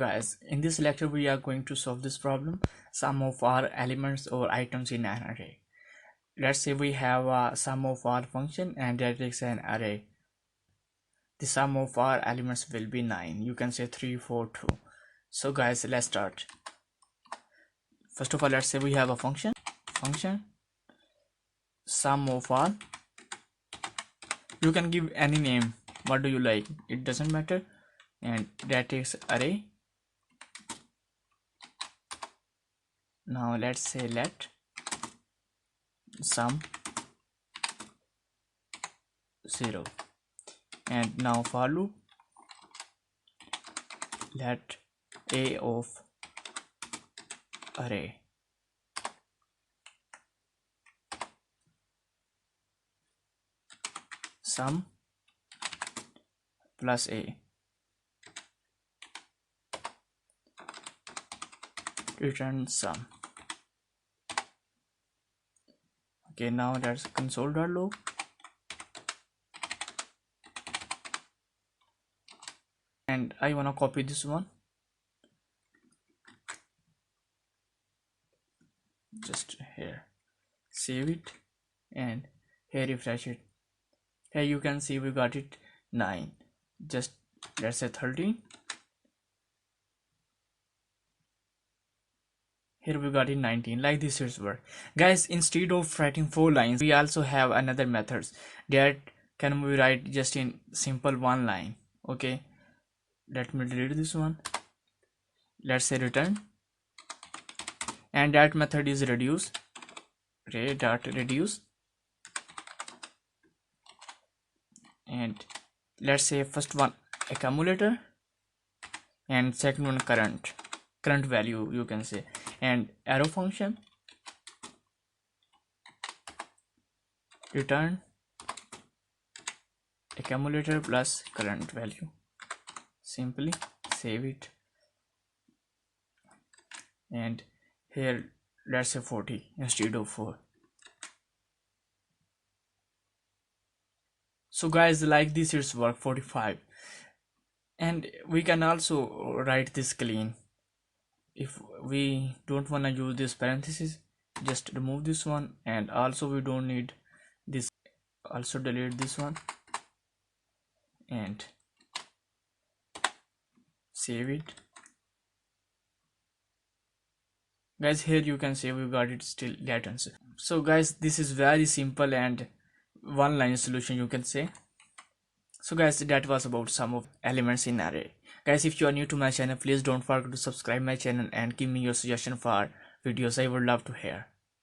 guys, in this lecture we are going to solve this problem, sum of our elements or items in an array. Let's say we have a sum of our function and that is an array. The sum of our elements will be 9. You can say 3, 4, 2. So guys, let's start. First of all, let's say we have a function sum of our, you can give any name, what do you like, it doesn't matter, and that is array. Now let's say let sum 0, and now for loop let a of array sum plus a return sum. Okay, now that's console.log. And I wanna copy this one, just here, save it, and here refresh it. Here you can see we got it 9. Just let's say 13. Here we got it 19. Like this is work. Guys, instead of writing 4 lines, we also have another methods that can we write just in simple 1 line. Okay, let me delete this one. Let's say return, and that method is reduce, array.reduce, and let's say first one accumulator and second one current value, you can say, and arrow function return accumulator plus current value. Simply save it, and here let's say 40 instead of 4. So guys, like this is work 45, and we can also write this clean. If we don't want to use this parenthesis, just remove this one, and also we don't need this, also delete this one and save it. Guys, here you can see we got it still latency. So guys, this is very simple and 1 line solution, you can say. So guys, that was about sum of elements in array. Guys, if you are new to my channel, please don't forget to subscribe my channel and give me your suggestion for videos. I would love to hear.